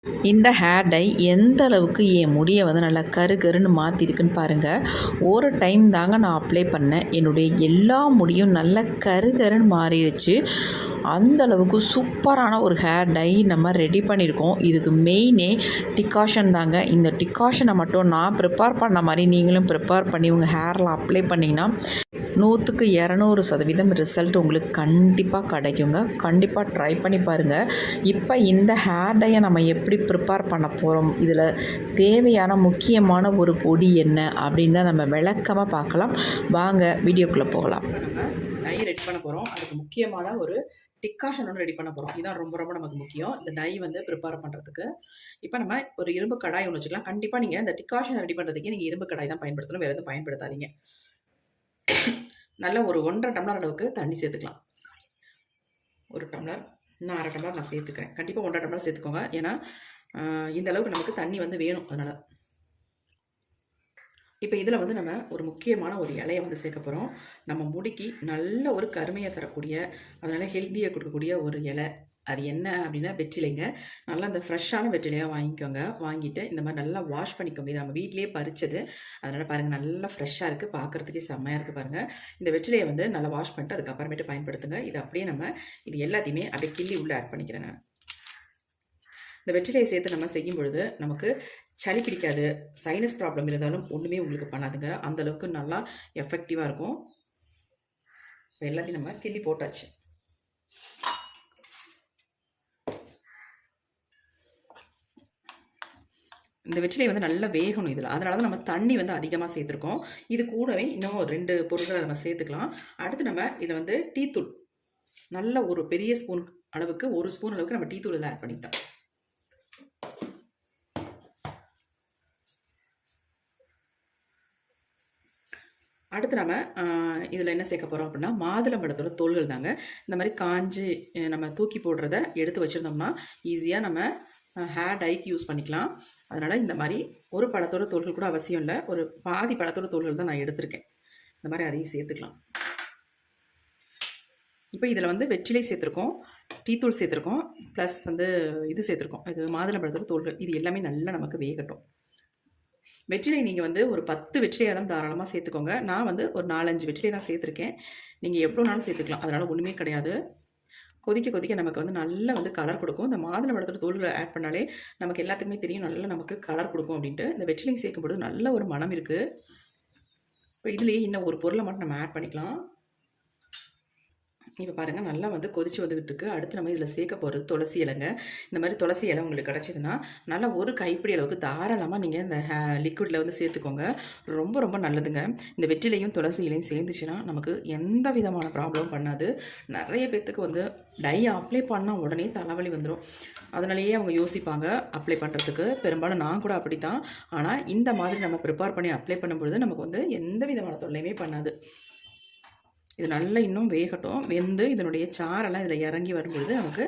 இந்த hair dye எந்த அளவுக்கு என் முடியை வந்து நல்லா கருன்னு மாற்றிருக்குன்னு பாருங்கள். ஒரு டைம் தாங்க நான் அப்ளை பண்ணேன், என்னுடைய எல்லா முடியும் நல்லா கருன்னு மாறிடுச்சு. அந்த அளவுக்கு சூப்பரான ஒரு ஹேர் டை நம்ம ரெடி பண்ணியிருக்கோம். இதுக்கு மெயினே டிகாஷன் தாங்க. இந்த டிகாஷனை மட்டும் நான் ப்ரிப்பேர் பண்ண மாதிரி நீங்களும் ப்ரிப்பேர் பண்ணி உங்கள் ஹேரில் அப்ளை பண்ணிங்கன்னா 100க்கு 200% ரிசல்ட் உங்களுக்கு கண்டிப்பாக கிடைக்குங்க. கண்டிப்பாக ட்ரை பண்ணி பாருங்கள். இப்போ இந்த ஹேர் டையை நம்ம எப்படி ப்ரிப்பேர் பண்ண போகிறோம், இதில் தேவையான முக்கியமான ஒரு பொடி என்ன அப்படின்னு தான் நம்ம விளக்கமாக பார்க்கலாம். வாங்க வீடியோக்குள்ளே போகலாம். நம்ம டை ரெடி பண்ண போகிறோம். அதுக்கு முக்கியமான ஒரு டிகாஷன் ஒன்று ரெடி பண்ண போகிறோம். இதுதான் ரொம்ப ரொம்ப நமக்கு முக்கியம், இந்த டை வந்து ப்ரிப்பேர் பண்ணுறதுக்கு. இப்போ நம்ம ஒரு இரும்பு கடாய் ஒன்று வச்சுக்கலாம். கண்டிப்பாக நீங்கள் இந்த டிகாஷன் ரெடி பண்ணுறதுக்கு நீங்கள் இரும்பு கடாய் தான் பயன்படுத்தணும், வேறு எதுவும் பயன்படுத்தாதீங்க. நல்லா ஒரு 1.5 டம்ளர் அளவுக்கு தண்ணி சேர்த்துக்கலாம். 1 டம்ளர், இன்னும் 1/2 டம்ளர் நான் சேர்த்துக்கிறேன். கண்டிப்பாக 1.5 டம்ளர் சேர்த்துக்கோங்க, ஏன்னா இந்த அளவுக்கு நமக்கு தண்ணி வந்து வேணும். அதனால் இப்போ இதில் வந்து நம்ம ஒரு முக்கியமான ஒரு இலையை வந்து சேர்க்க போகிறோம். நம்ம முடிக்கு நல்ல ஒரு கருமையை தரக்கூடிய, அதனால் ஹெல்த்தியை கொடுக்கக்கூடிய ஒரு இலை. அது என்ன அப்படின்னா வெற்றிலைங்க. நல்லா அந்த ஃப்ரெஷ்ஷான வெற்றிலையாக வாங்கிக்கோங்க. வாங்கிட்டு இந்த மாதிரி நல்லா வாஷ் பண்ணிக்கோங்க. இது நம்ம வீட்டிலேயே பறிச்சது, அதனால் பாருங்கள் நல்லா ஃப்ரெஷ்ஷாக இருக்குது, பார்க்குறதுக்கே செம்மையாக இருக்குது பாருங்கள். இந்த வெற்றிலையை வந்து நல்லா வாஷ் பண்ணிட்டு அதுக்கப்புறமேட்டு பயன்படுத்துங்க. இது அப்படியே நம்ம இது எல்லாத்தையுமே அப்படியே கிள்ளி உள்ளே ஆட் பண்ணிக்கிறேன் நான். இந்த வெற்றிலையை சேர்த்து நம்ம செய்யும் பொழுது நமக்கு சளி பிடிக்காது, சைனஸ் ப்ராப்ளம் இருந்தாலும் ஒன்றுமே உங்களுக்கு பண்ணாதுங்க. அந்தளவுக்கு நல்லா எஃபெக்டிவாக இருக்கும். இப்போ எல்லாத்தையும் நம்ம கிள்ளி போட்டாச்சு. இந்த வெற்றிலை வந்து நல்லா வேகணும் இதில், அதனால தான் நம்ம தண்ணி வந்து அதிகமாக சேர்த்துருக்கோம். இது கூடவே இன்னும் 2 பொருட்களை நம்ம சேர்த்துக்கலாம். அடுத்து நம்ம இதில் வந்து டீத்தூள், நல்ல ஒரு பெரிய ஸ்பூன் அளவுக்கு, 1 ஸ்பூன் அளவுக்கு நம்ம டீத்தூள் இதில் ஆட் பண்ணிட்டோம். அடுத்து நம்ம இதில் என்ன சேர்க்க போகிறோம் அப்படின்னா மாதுளம்பழத்தோட தோல்கள் தாங்க. இந்த மாதிரி காஞ்சி நம்ம தூக்கி போடுறத எடுத்து வச்சுருந்தோம்னா ஈஸியாக நம்ம ஹேர் டைக்கு யூஸ் பண்ணிக்கலாம். அதனால் இந்த மாதிரி ஒரு பழத்தோட தோல்கள் கூட அவசியம் இல்லை, ஒரு பாதி பழத்தோட தோல்கள் தான் நான் எடுத்திருக்கேன். இந்த மாதிரி அதையும் சேர்த்துக்கலாம். இப்போ இதில் வந்து வெற்றிலை சேர்த்துருக்கோம், டீத்தூள் சேர்த்துருக்கோம், ப்ளஸ் வந்து இது சேர்த்துருக்கோம், இது மாதுளம்பழத்தோட தோல்கள். இது எல்லாமே நல்லா நமக்கு வேகட்டும். வெற்றிலை நீங்கள் வந்து ஒரு 10 வெற்றிலையாக தான் தாராளமாக சேர்த்துக்கோங்க. நான் வந்து ஒரு 4-5 வெற்றிலை தான் சேர்த்துருக்கேன். நீங்கள் எவ்வளோனாலும் சேர்த்துக்கலாம், அதனால் ஒன்றுமே கிடையாது. கொதிக்க கொதிக்க நமக்கு வந்து நல்லா வந்து கலர் கொடுக்கும். இந்த மாதுளம்பழத்தோட தோல்களை ஆட் பண்ணாலே நமக்கு எல்லாத்துக்குமே தெரியும் நல்லா நமக்கு கலர் கொடுக்கும் அப்படின்ட்டு. இந்த வெற்றிலை சேர்க்கும்போது நல்ல ஒரு மனம் இருக்குது. இப்போ இதுலேயே இன்னும் ஒரு பொருளை மட்டும் நம்ம ஆட் பண்ணிக்கலாம். இப்போ பாருங்கள் நல்லா வந்து கொதிச்சு வந்துக்கிட்டு இருக்குது. அடுத்து நம்ம இதில் சேர்க்க போகிறது துளசி இலைங்க. இந்த மாதிரி துளசி இலை உங்களுக்கு கிடச்சிதுன்னா நல்லா ஒரு கைப்பிடி அளவுக்கு தாராளமாக நீங்கள் இந்த லிக்விடில் வந்து சேர்த்துக்கோங்க. ரொம்ப ரொம்ப நல்லதுங்க. இந்த வெற்றிலையும் துளசி இலையும் சேர்ந்துச்சுன்னா நமக்கு எந்த விதமான ப்ராப்ளமும் பண்ணாது. நிறைய பேர்த்துக்கு வந்து டை அப்ளை பண்ணால் உடனே தலைவலி வந்துடும். அதனாலேயே அவங்க யோசிப்பாங்க அப்ளை பண்ணுறதுக்கு. பெரும்பாலும் நான் கூட அப்படி தான். ஆனால் இந்த மாதிரி நம்ம ப்ரிப்பேர் பண்ணி அப்ளை பண்ணும்பொழுது நமக்கு வந்து எந்த விதமான தொல்லையுமே பண்ணாது. இது நல்லா இன்னும் வேகட்டும். வெந்து இதனுடைய சாரெல்லாம் இதில் இறங்கி வரும்பொழுது நமக்கு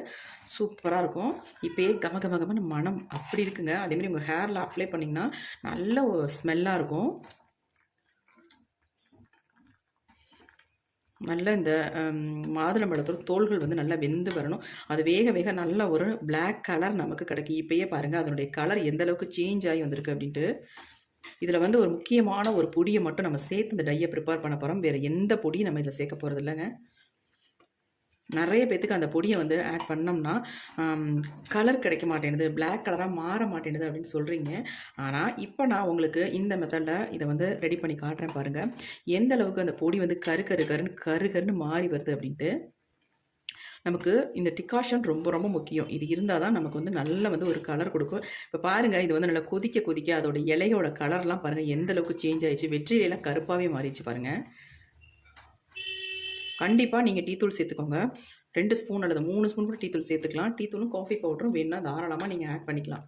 சூப்பராக இருக்கும். இப்போயே கம கம கமன்னு மனம் அப்படி இருக்குங்க. அதேமாதிரி உங்கள் ஹேரில் அப்ளை பண்ணிங்கன்னா நல்ல ஸ்மெல்லாக இருக்கும். நல்ல இந்த மாதுளம்பழத்தோட தோல்கள் வந்து நல்லா வெந்து வரணும். அது வேக வேக நல்ல ஒரு பிளாக் கலர் நமக்கு கிடைக்கும். இப்போயே பாருங்கள் அதனுடைய கலர் எந்த அளவுக்கு சேஞ்ச் ஆகி வந்திருக்கு அப்படின்ட்டு. இதில் வந்து ஒரு முக்கியமான ஒரு பொடியை மட்டும் நம்ம சேர்த்து இந்த டையை ப்ரிப்பேர் பண்ண போகிறோம். வேறு எந்த பொடியும் நம்ம இதில் சேர்க்க போகிறது இல்லைங்க. நிறைய பேத்துக்கு அந்த பொடியை வந்து ஆட் பண்ணோம்னா கலர் கிடைக்க மாட்டேங்குது, பிளாக் கலராக மாற மாட்டேங்குது அப்படின்னு சொல்கிறீங்க. ஆனால் இப்போ நான் உங்களுக்கு இந்த மெத்தடில் இதை வந்து ரெடி பண்ணி காட்டுறேன் பாருங்கள், எந்த அளவுக்கு அந்த பொடி வந்து கருன்னு மாறி வருது அப்படின்ட்டு. நமக்கு இந்த டிகாஷன் ரொம்ப ரொம்ப முக்கியம். இது இருந்தால் தான் நமக்கு வந்து நல்ல வந்து ஒரு கலர் கொடுக்கும். இப்போ பாருங்கள் இது வந்து நல்லா கொதிக்க கொதிக்க அதோட இலையோட கலர்லாம் பாருங்கள் எந்த அளவுக்கு சேஞ்ச் ஆகிடுச்சு. வெற்றிலையெல்லாம் கருப்பாகவே மாறிடுச்சு பாருங்கள். கண்டிப்பாக நீங்கள் டீத்தூள் சேர்த்துக்கோங்க. 2 ஸ்பூன் அல்லது 3 ஸ்பூன் கூட டீத்தூள் சேர்த்துக்கலாம். டீத்தூளும் காஃபி பவுடரும் வேணுன்னா தாராளமாக நீங்கள் ஆட் பண்ணிக்கலாம்.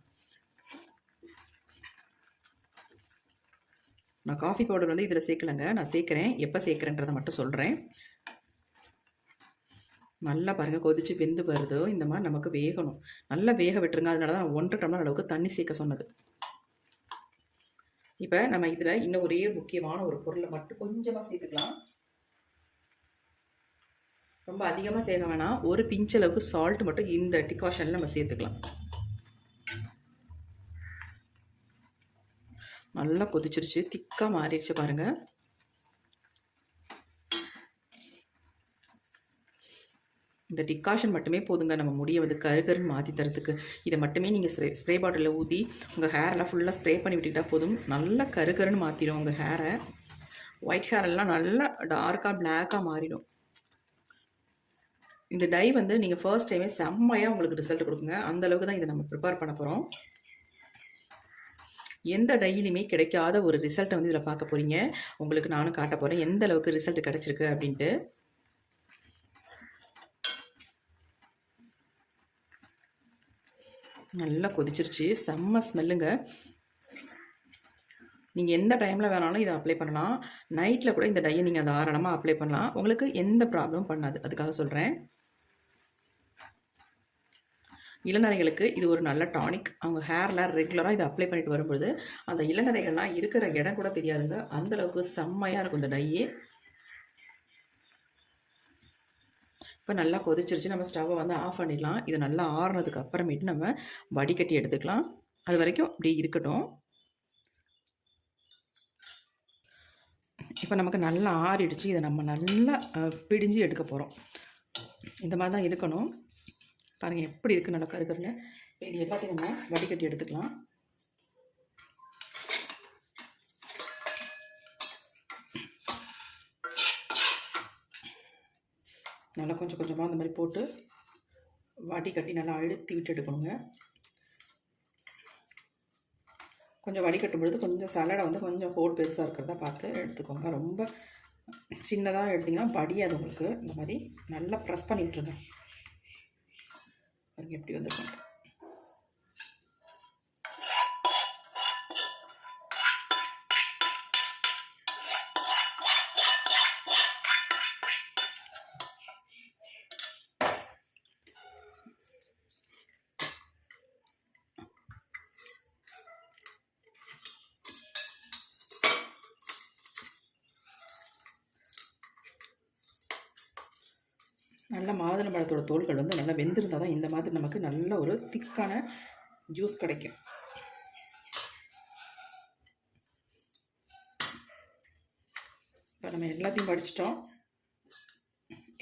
நான் காஃபி பவுடர் வந்து இதில் சேர்க்கலைங்க, நான் சேர்க்குறேன். எப்போ சேர்க்குறேன்றதை மட்டும் சொல்கிறேன். நல்லா பாருங்கள் கொதிச்சு வெந்து வருதோ இந்த மாதிரி நமக்கு வேகணும். நல்லா வேக விட்டுருங்க. அதனால தான் நான் 1.5 டம்ளர் அளவுக்கு தண்ணி சேர்க்க சொன்னது. இப்போ நம்ம இதில் இன்னும் ஒரே முக்கியமான ஒரு பொருளை மட்டும் கொஞ்சமாக சேர்த்துக்கலாம். ரொம்ப அதிகமாக சேர்க்க வேணாம். ஒரு பிஞ்ச் அளவுக்கு சால்ட் மட்டும் இந்த டிகாஷனில் நம்ம சேர்த்துக்கலாம். நல்லா கொதிச்சிருச்சு, திக்காக மாறிடுச்சு பாருங்கள். இந்த டிகாஷன் மட்டுமே போதுங்க நம்ம முடியை வந்து கருகருன்னு மாற்றி தரத்துக்கு. இதை மட்டுமே நீங்கள் ஸ்ப்ரே பாட்டிலில் ஊற்றி உங்கள் ஹேரெல்லாம் ஃபுல்லாக ஸ்ப்ரே பண்ணி விட்டுக்கிட்டால் போதும். நல்லா கருகருன்னு மாற்றிடும் உங்கள் ஹேரை. ஒயிட் ஹேரெல்லாம் நல்லா டார்க்காக பிளாக்காக மாறிடும். இந்த டை வந்து நீங்கள் ஃபர்ஸ்ட் டைமே செம்மையாக உங்களுக்கு ரிசல்ட் கொடுக்குங்க. அந்தளவுக்கு தான் இதை நம்ம ப்ரிப்பேர் பண்ண போகிறோம். எந்த டையிலுமே கிடைக்காத ஒரு ரிசல்ட்டை வந்து இதில் பார்க்க போகிறீங்க. உங்களுக்கு நானும் காட்ட போகிறேன் எந்த அளவுக்கு ரிசல்ட் கிடச்சிருக்கு அப்படின்ட்டு. நல்லா கொதிச்சிருச்சு, செம்ம ஸ்மெல்லுங்க. நீங்கள் எந்த டைமில் வேணாலும் இதை அப்ளை பண்ணலாம். நைட்டில் கூட இந்த டையை நீங்கள் தாராளமாக அப்ளை பண்ணலாம். உங்களுக்கு எந்த ப்ராப்ளமும் பண்ணாது, அதுக்காக சொல்கிறேன். இளநரைகளுக்கு இது ஒரு நல்ல டானிக். அவங்க ஹேரில் ரெகுலராக இதை அப்ளை பண்ணிட்டு வரும்போது அந்த இளநரைகள்லாம் இருக்கிற இடம் கூட தெரியாதுங்க. அந்தளவுக்கு செம்மையாக இருக்கும் இந்த டையே. இப்போ நல்லா கொதிச்சிருச்சு, நம்ம ஸ்டவ்வை வந்து ஆஃப் பண்ணிடலாம். இது நல்லா ஆறுனதுக்கு அப்புறமேட்டு நம்ம வடிகட்டி எடுத்துக்கலாம். அது வரைக்கும் அப்படியே இருக்கட்டும். இப்போ நமக்கு நல்லா ஆறிடுச்சு. இதை நம்ம நல்லா பிடிஞ்சு எடுக்க போகிறோம். இந்த மாதிரி தான் இருக்கணும். பாருங்கள் எப்படி இருக்குது நல்லா கருகருன்னு. இது எல்லாத்தையும் நம்ம வடிகட்டி எடுத்துக்கலாம். நல்லா கொஞ்சம் கொஞ்சமாக அந்த மாதிரி போட்டு வடிகட்டி நல்லா அழுத்தி விட்டு எடுக்கணுங்க. கொஞ்சம் வடிகட்டும் பொழுது கொஞ்சம் சலடை வந்து கொஞ்சம் ஹோல் பெருசாக இருக்கிறதா பார்த்து எடுத்துக்கோங்க. ரொம்ப சின்னதாக எடுத்திங்கன்னா வடியாது உங்களுக்கு. இந்த மாதிரி நல்லா ப்ரெஸ் பண்ணி விட்டுருங்க. பாருங்கள் எப்படி வந்துருக்கோம். நல்ல மாதுளம்பழத்தோட தோல்கள் வந்து நல்லா வெந்திருந்தால் தான் இந்த மாதிரி நமக்கு நல்ல ஒரு திக்கான ஜூஸ் கிடைக்கும். இப்போ நம்ம எல்லாத்தையும் படிச்சிட்டோம்.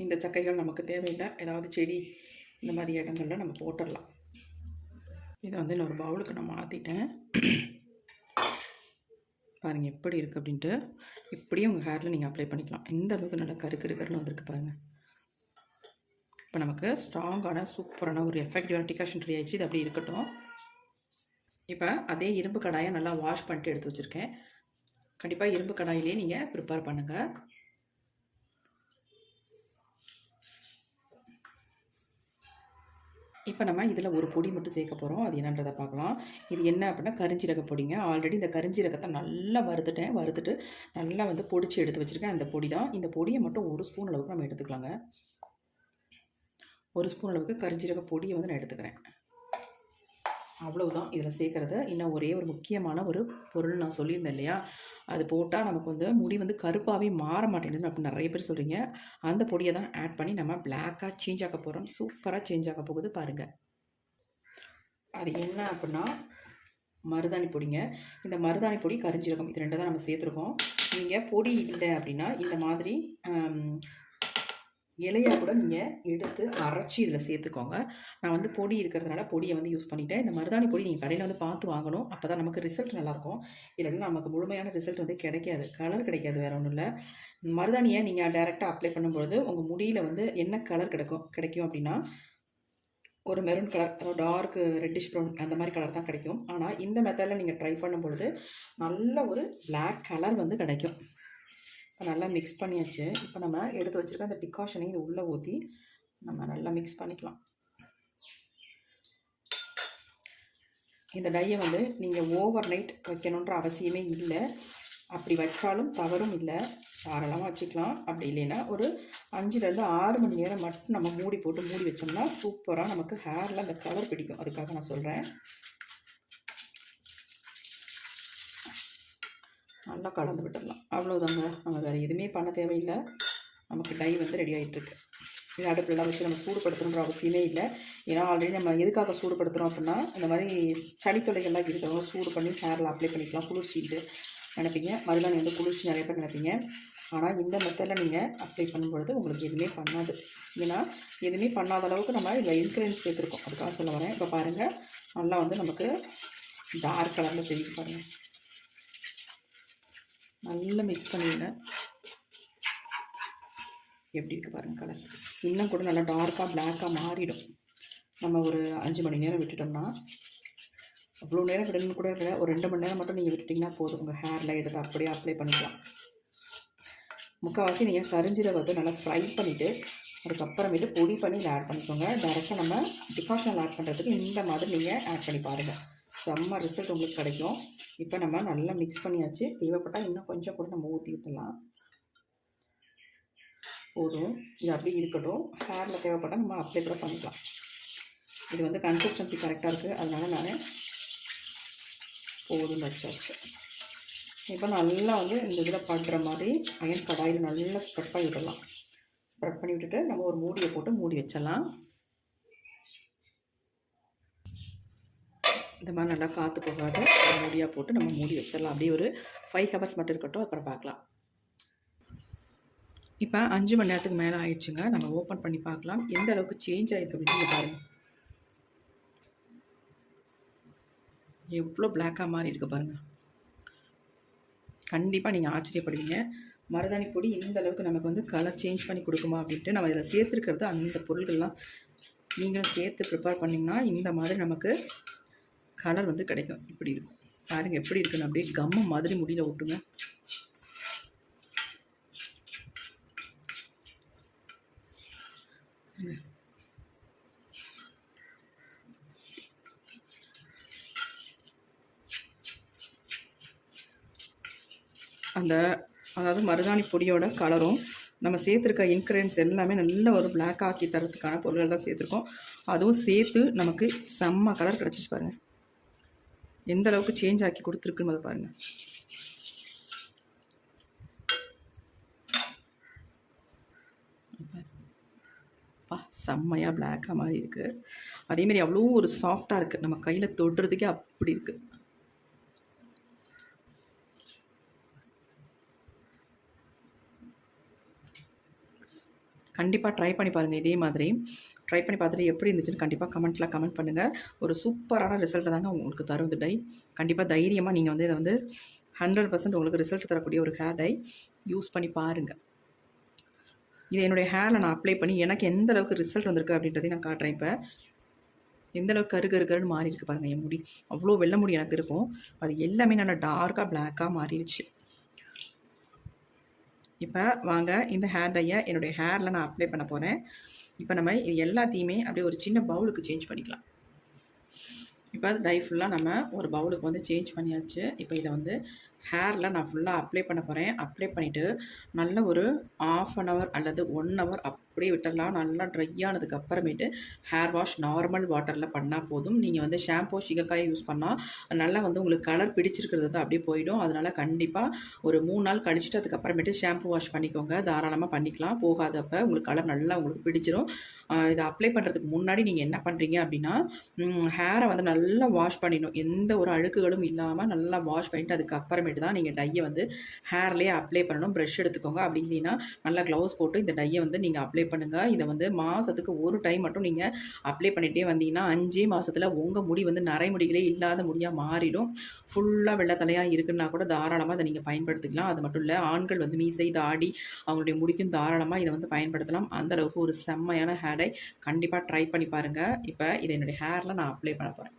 இந்த சக்கைகள் நமக்கு தேவையில்லை. ஏதாவது செடி இந்த மாதிரி இடங்கள்ல நம்ம போட்டுடலாம். இதை வந்து இன்னொரு பவுலுக்கு நான் மாற்றிட்டேன். பாருங்கள் எப்படி இருக்குது அப்படின்ட்டு. இப்படியும் உங்கள் ஹேரில் நீங்கள் அப்ளை பண்ணிக்கலாம். எந்த அளவுக்கு நல்லா கருன்னு வந்திருக்கு பாருங்கள். இப்போ நமக்கு ஸ்ட்ராங்கான சூப்பரான ஒரு எஃபெக்டிவான டிகாஷன் ரெடி ஆயிடுச்சு. இது அப்படியே இருக்கட்டும். இப்போ அதே இரும்பு கடாயை நல்லா வாஷ் பண்ணிட்டு எடுத்து வச்சுருக்கேன். கண்டிப்பாக இரும்பு கடாயிலே நீங்கள் ப்ரிப்பேர் பண்ணுங்கள். இப்போ நம்ம இதில் ஒரு பொடி மட்டும் சேர்க்க போகிறோம். அது என்னன்றதை பார்க்கலாம். இது என்ன அப்படின்னா கரிஞ்சீரக பொடிங்க. ஆல்ரெடி இந்த கரிஞ்சீரகத்தை நல்லா வறுத்துட்டு நல்லா வந்து பொடிச்சு எடுத்து வச்சுருக்கேன். அந்த பொடி தான். இந்த பொடியை மட்டும் 1 ஸ்பூன் அளவுக்கு நம்ம எடுத்துக்கலாங்க. 1 ஸ்பூன் அளவுக்கு கரிஞ்சீரக பொடியை வந்து நான் எடுத்துக்கிறேன். அவ்வளவுதான் இதில் சேர்க்குறது. இன்னும் ஒரே ஒரு முக்கியமான ஒரு பொருள் நான் சொல்லியிருந்தேன் இல்லையா, அது போட்டால் நமக்கு வந்து முடி வந்து கருப்பாகவே மாற மாட்டேங்குது அப்படின்னு நிறைய பேர் சொல்கிறீங்க. அந்த பொடியை தான் ஆட் பண்ணி நம்ம பிளாக்காக சேஞ்ச் ஆக்க போகிறோம். சூப்பராக சேஞ்ச் ஆக போகுது பாருங்கள். அது என்ன அப்படின்னா மருதாணி பொடிங்க. இந்த மருதாணி பொடி கரிஞ்சீரகம் இது 2 தான் நம்ம சேர்த்துருக்கோம். நீங்கள் பொடி இல்லை அப்படின்னா இந்த மாதிரி இலையாக கூட நீங்கள் எடுத்து அரைச்சி இதில் சேர்த்துக்கோங்க. நான் வந்து பொடி இருக்கிறதுனால பொடியை வந்து யூஸ் பண்ணிட்டேன். இந்த மருதாணி பொடி நீங்கள் கடையில் வந்து பார்த்து வாங்கணும். அப்போ தான் நமக்கு ரிசல்ட் நல்லாயிருக்கும். இல்லைன்னா நமக்கு முழுமையான ரிசல்ட் வந்து கிடைக்காது, கலர் கிடைக்காது. வேறு ஒன்றும் இல்லை. மருதாணியை நீங்கள் டைரெக்டாக அப்ளை பண்ணும்பொழுது உங்கள் முடியில் வந்து என்ன கலர் கிடைக்கும் அப்படின்னா ஒரு மெரூன் கலர், அதாவது டார்க் ரெட்டிஷ் ப்ரௌன் அந்த மாதிரி கலர் தான் கிடைக்கும். ஆனால் இந்த மெத்தடில் நீங்கள் ட்ரை பண்ணும்பொழுது நல்ல ஒரு பிளாக் கலர் வந்து கிடைக்கும். இப்போ நல்லா மிக்ஸ் பண்ணியாச்சு. இப்போ நம்ம எடுத்து வச்சுருக்க அந்த டிகாஷனையும் இது உள்ளே ஊற்றி நம்ம நல்லா மிக்ஸ் பண்ணிக்கலாம். இந்த டையை வந்து நீங்கள் ஓவர் நைட் வைக்கணுன்ற அவசியமே இல்லை. அப்படி வச்சாலும் தவறும் இல்லை, தாராளமாக வச்சுக்கலாம். அப்படி இல்லைன்னா ஒரு 5லேருந்து 6 மணி நேரம் மட்டும் நம்ம மூடி வச்சோம்னா சூப்பராக நமக்கு ஹேரில் அந்த கலர் பிடிக்கும். அதுக்காக நான் சொல்கிறேன். நல்லா கலந்து விட்டுடலாம். அவ்வளோதாங்க. நம்ம வேறு எதுவுமே பண்ண தேவையில்லை. நமக்கு டை வந்து ரெடி ஆகிட்டுருக்கு. இது அடுப்புலலாம் வச்சு நம்ம சூடுபடுத்தணுன்ற அவசியமே இல்லை. ஏன்னா ஆல்ரெடி நம்ம எதுக்காக சூடுபடுத்துகிறோம் அப்படின்னா, இந்த மாதிரி சளி தொல்லைகள்லாம் இருக்கிறவங்க சூடு பண்ணி ஹேரில் அப்ளை பண்ணிக்கலாம், குளிர்ச்சின்ட்டு நினைப்பீங்க. மருதாணி வந்து குளிர்ச்சி நிறைய பேர் நினைப்பீங்க. ஆனால் இந்த மெத்தடில் நீங்கள் அப்ளை பண்ணும்பொழுது உங்களுக்கு எதுவுமே பண்ணாது. ஏன்னா எதுவுமே பண்ணாத அளவுக்கு நம்ம இதில் இன்க்ரீடியன்ஸ் சேர்த்துருக்கோம், அதுக்காக சொல்ல வரேன். இப்போ பாருங்கள், நல்லா வந்து நமக்கு டார்க் கலரில் தெரியுது பாருங்கள். நல்லா மிக்ஸ் பண்ணிடுங்க. எப்படி இருக்குது பாருங்கள் கலர். இன்னும் கூட நல்லா டார்க்காக பிளாக்காக மாறிடும். நம்ம ஒரு 5 மணி நேரம் விட்டுட்டோம்னா, அவ்வளோ நேரம் விடணும்னு கூட இல்லை, ஒரு 2 மணி நேரம் மட்டும் நீங்கள் விட்டுட்டிங்கன்னா போதும். உங்கள் ஹேரில் எடுத்து அப்படியே அப்ளை பண்ணிக்கலாம். முக்கால்வாசி நீங்கள் கரிஞ்சீரகத்தை நல்லா ஃப்ரை பண்ணிவிட்டு அதுக்கப்புறமேட்டு பொடி பண்ணி இதை ஆட் பண்ணிக்கோங்க. டேரெக்டாக நம்ம டிகாஷனில் ஆட் பண்ணுறதுக்கு இந்த மாதிரி நீங்கள் ஆட் பண்ணி பாருங்கள், செம்ம ரிசல்ட் உங்களுக்கு கிடைக்கும். இப்போ நம்ம நல்லா மிக்ஸ் பண்ணியாச்சு. தேவைப்பட்டால் இன்னும் கொஞ்சம் கூட நம்ம ஊற்றி விட்டுடலாம். போதும், இது அப்படியே இருக்கட்டும். ஹேரில் தேவைப்பட்டால் நம்ம அப்ளை கூட பண்ணிக்கலாம். இது வந்து கன்சிஸ்டன்சி கரெக்டாக இருக்குது, அதனால நான் போதும் வச்சாச்சு. இப்போ நல்லா வந்து இந்த இதில் படுற மாதிரி அயன் கடாயில் நல்லா ஸ்ப்ரெட் பண்ணி விடலாம். ஸ்ப்ரெட் பண்ணி விட்டுட்டு நம்ம ஒரு மூடியை போட்டு மூடி வச்சிடலாம். இந்த மாதிரி நல்லா காற்று போகாத மூடியாக போட்டு நம்ம மூடி வச்சிடலாம். அப்படியே ஒரு 5 ஹவர்ஸ் மட்டும் இருக்கட்டும், அப்புறம் பார்க்கலாம். இப்போ 5 மணி நேரத்துக்கு மேலே ஆயிடுச்சுங்க. நம்ம ஓப்பன் பண்ணி பார்க்கலாம் எந்த அளவுக்கு சேஞ்ச் ஆகிருக்கு அப்படின்னு பாருங்கள். எவ்வளோ பிளாக்காக மாறி இருக்கு பாருங்கள். கண்டிப்பாக நீங்கள் ஆச்சரியப்படுவீங்க. மருதாணி பொடி இந்த அளவுக்கு நமக்கு வந்து கலர் சேஞ்ச் பண்ணி கொடுக்குமா அப்படின்ட்டு. நம்ம இதில் சேர்த்துருக்கிறது அந்த பொருள்கள்லாம் நீங்களும் சேர்த்து ப்ரிப்பேர் பண்ணிங்கன்னா இந்த மாதிரி நமக்கு கலர் வந்து கிடைக்கும். இப்படி இருக்கும் பாருங்கள், எப்படி இருக்குன்னு அப்படியே கம்மு மாதிரி முடியல விட்டுங்க. அதாவது மருதாணி பொடியோட கலரும் நம்ம சேர்த்துருக்க இன்க்ரீடியன்ஸ் எல்லாமே நல்ல ஒரு பிளாக் ஆக்கி தரத்துக்கான பொருட்கள் தான் சேர்த்துருக்கோம். அதுவும் சேர்த்து நமக்கு செம்ம கலர் கிடச்சிச்சு பாருங்கள். எந்த அளவுக்கு சேஞ்ச் ஆக்கி கொடுத்துருக்குன்னு அதை பாருங்கள். செம்மையாக பிளாக்காக மாதிரி இருக்குது. அதேமாரி அவ்வளோ ஒரு சாஃப்டாக இருக்குது, நம்ம கையில் தொடுறதுக்கே அப்படி இருக்குது. கண்டிப்பாக ட்ரை பண்ணி பாருங்கள். இதே மாதிரி ட்ரை பண்ணி பார்த்துட்டு எப்படி இருந்துச்சுன்னு கண்டிப்பாக கமெண்ட்டில் கமெண்ட் பண்ணுங்கள். ஒரு சூப்பரான ரிசல்ட்டை தாங்க உங்களுக்கு தரும் இந்த டை. கண்டிப்பாக தைரியமாக நீங்கள் வந்து இதை வந்து 100% உங்களுக்கு ரிசல்ட் தரக்கூடிய ஒரு ஹேர் டை யூஸ் பண்ணி பாருங்கள். இதை என்னுடைய ஹேரில் நான் அப்ளை பண்ணி எனக்கு எந்த அளவுக்கு ரிசல்ட் வந்திருக்கு அப்படின்றதையும் நான் காட்டுறேன். இப்போ எந்த அளவுக்கு கருன்னு மாறி இருக்குது பாருங்கள். என் முடி அவ்வளோ வெள்ளை முடி எனக்கு இருக்கும், அது எல்லாமே நல்லா டார்க்காக பிளாக்காக மாறிடுச்சு. இப்போ வாங்க இந்த ஹேர் டையை என்னுடைய ஹேரில் நான் அப்ளை பண்ண போகிறேன். இப்போ நம்ம இது எல்லாத்தையுமே அப்படியே ஒரு சின்ன பவுலுக்கு சேஞ்ச் பண்ணிக்கலாம். இப்போ அது டை ஃபுல்லாக நம்ம ஒரு பவுலுக்கு வந்து சேஞ்ச் பண்ணியாச்சு. இப்போ இதை வந்து ஹேரில் நான் ஃபுல்லாக அப்ளை பண்ண போகிறேன். அப்ளை பண்ணிவிட்டு நல்ல ஒரு 1/2 அன் ஹவர் அல்லது 1 ஹவர் அப்படியே விட்டுடலாம். நல்லா ட்ரை ஆனதுக்கு அப்புறமேட்டு ஹேர் வாஷ் நார்மல் வாட்டரில் பண்ணால் போதும். நீங்கள் வந்து ஷாம்பூ சிகக்காயை யூஸ் பண்ணால் நல்லா வந்து உங்களுக்கு கலர் பிடிச்சிருக்கிறது வந்து அப்படியே போயிடும். அதனால் கண்டிப்பாக ஒரு 3 நாள் கழிச்சிட்டு அதுக்கப்புறமேட்டு ஷாம்பூ வாஷ் பண்ணிக்கோங்க. தாராளமாக பண்ணிக்கலாம், போகாதப்போ உங்களுக்கு கலர் நல்லா உங்களுக்கு பிடிச்சிரும். இதை அப்ளை பண்ணுறதுக்கு முன்னாடி நீங்கள் என்ன பண்ணுறீங்க அப்படின்னா, ஹேரை வந்து நல்லா வாஷ் பண்ணிடணும். எந்த ஒரு அழுக்குகளும் இல்லாமல் நல்லா வாஷ் பண்ணிவிட்டு அதுக்கப்புறமேட்டு தான் நீங்கள் டையை வந்து ஹேர்லேயே அப்ளை பண்ணணும். ப்ரஷ் எடுத்துக்கோங்க, அப்படி இல்லைன்னா நல்லா க்ளவுஸ் போட்டு இந்த டையை வந்து நீங்கள் அப்ளை பண்ணுங்கள். இதை வந்து மாதத்துக்கு ஒரு டைம் மட்டும் நீங்கள் அப்ளை பண்ணிகிட்டே வந்தீங்கன்னா 5 மாதத்தில் உங்கள் முடி வந்து நரைமுடிகளே இல்லாத முடியாக மாறிடும். ஃபுல்லாக வெள்ளத்தலையாக இருக்குன்னா கூட தாராளமாக இதை நீங்கள் பயன்படுத்திக்கலாம். அது மட்டும் இல்லை, ஆண்கள் வந்து மீசை தாடி அவங்களுடைய முடிக்கும் தாராளமாக இதை வந்து பயன்படுத்தலாம். அந்தளவுக்கு ஒரு செம்மையான ஹேர் டை. கண்டிப்பாக ட்ரை பண்ணி பாருங்கள். இப்போ இதை என்னுடைய ஹேரில் நான் அப்ளை பண்ண போகிறேன்.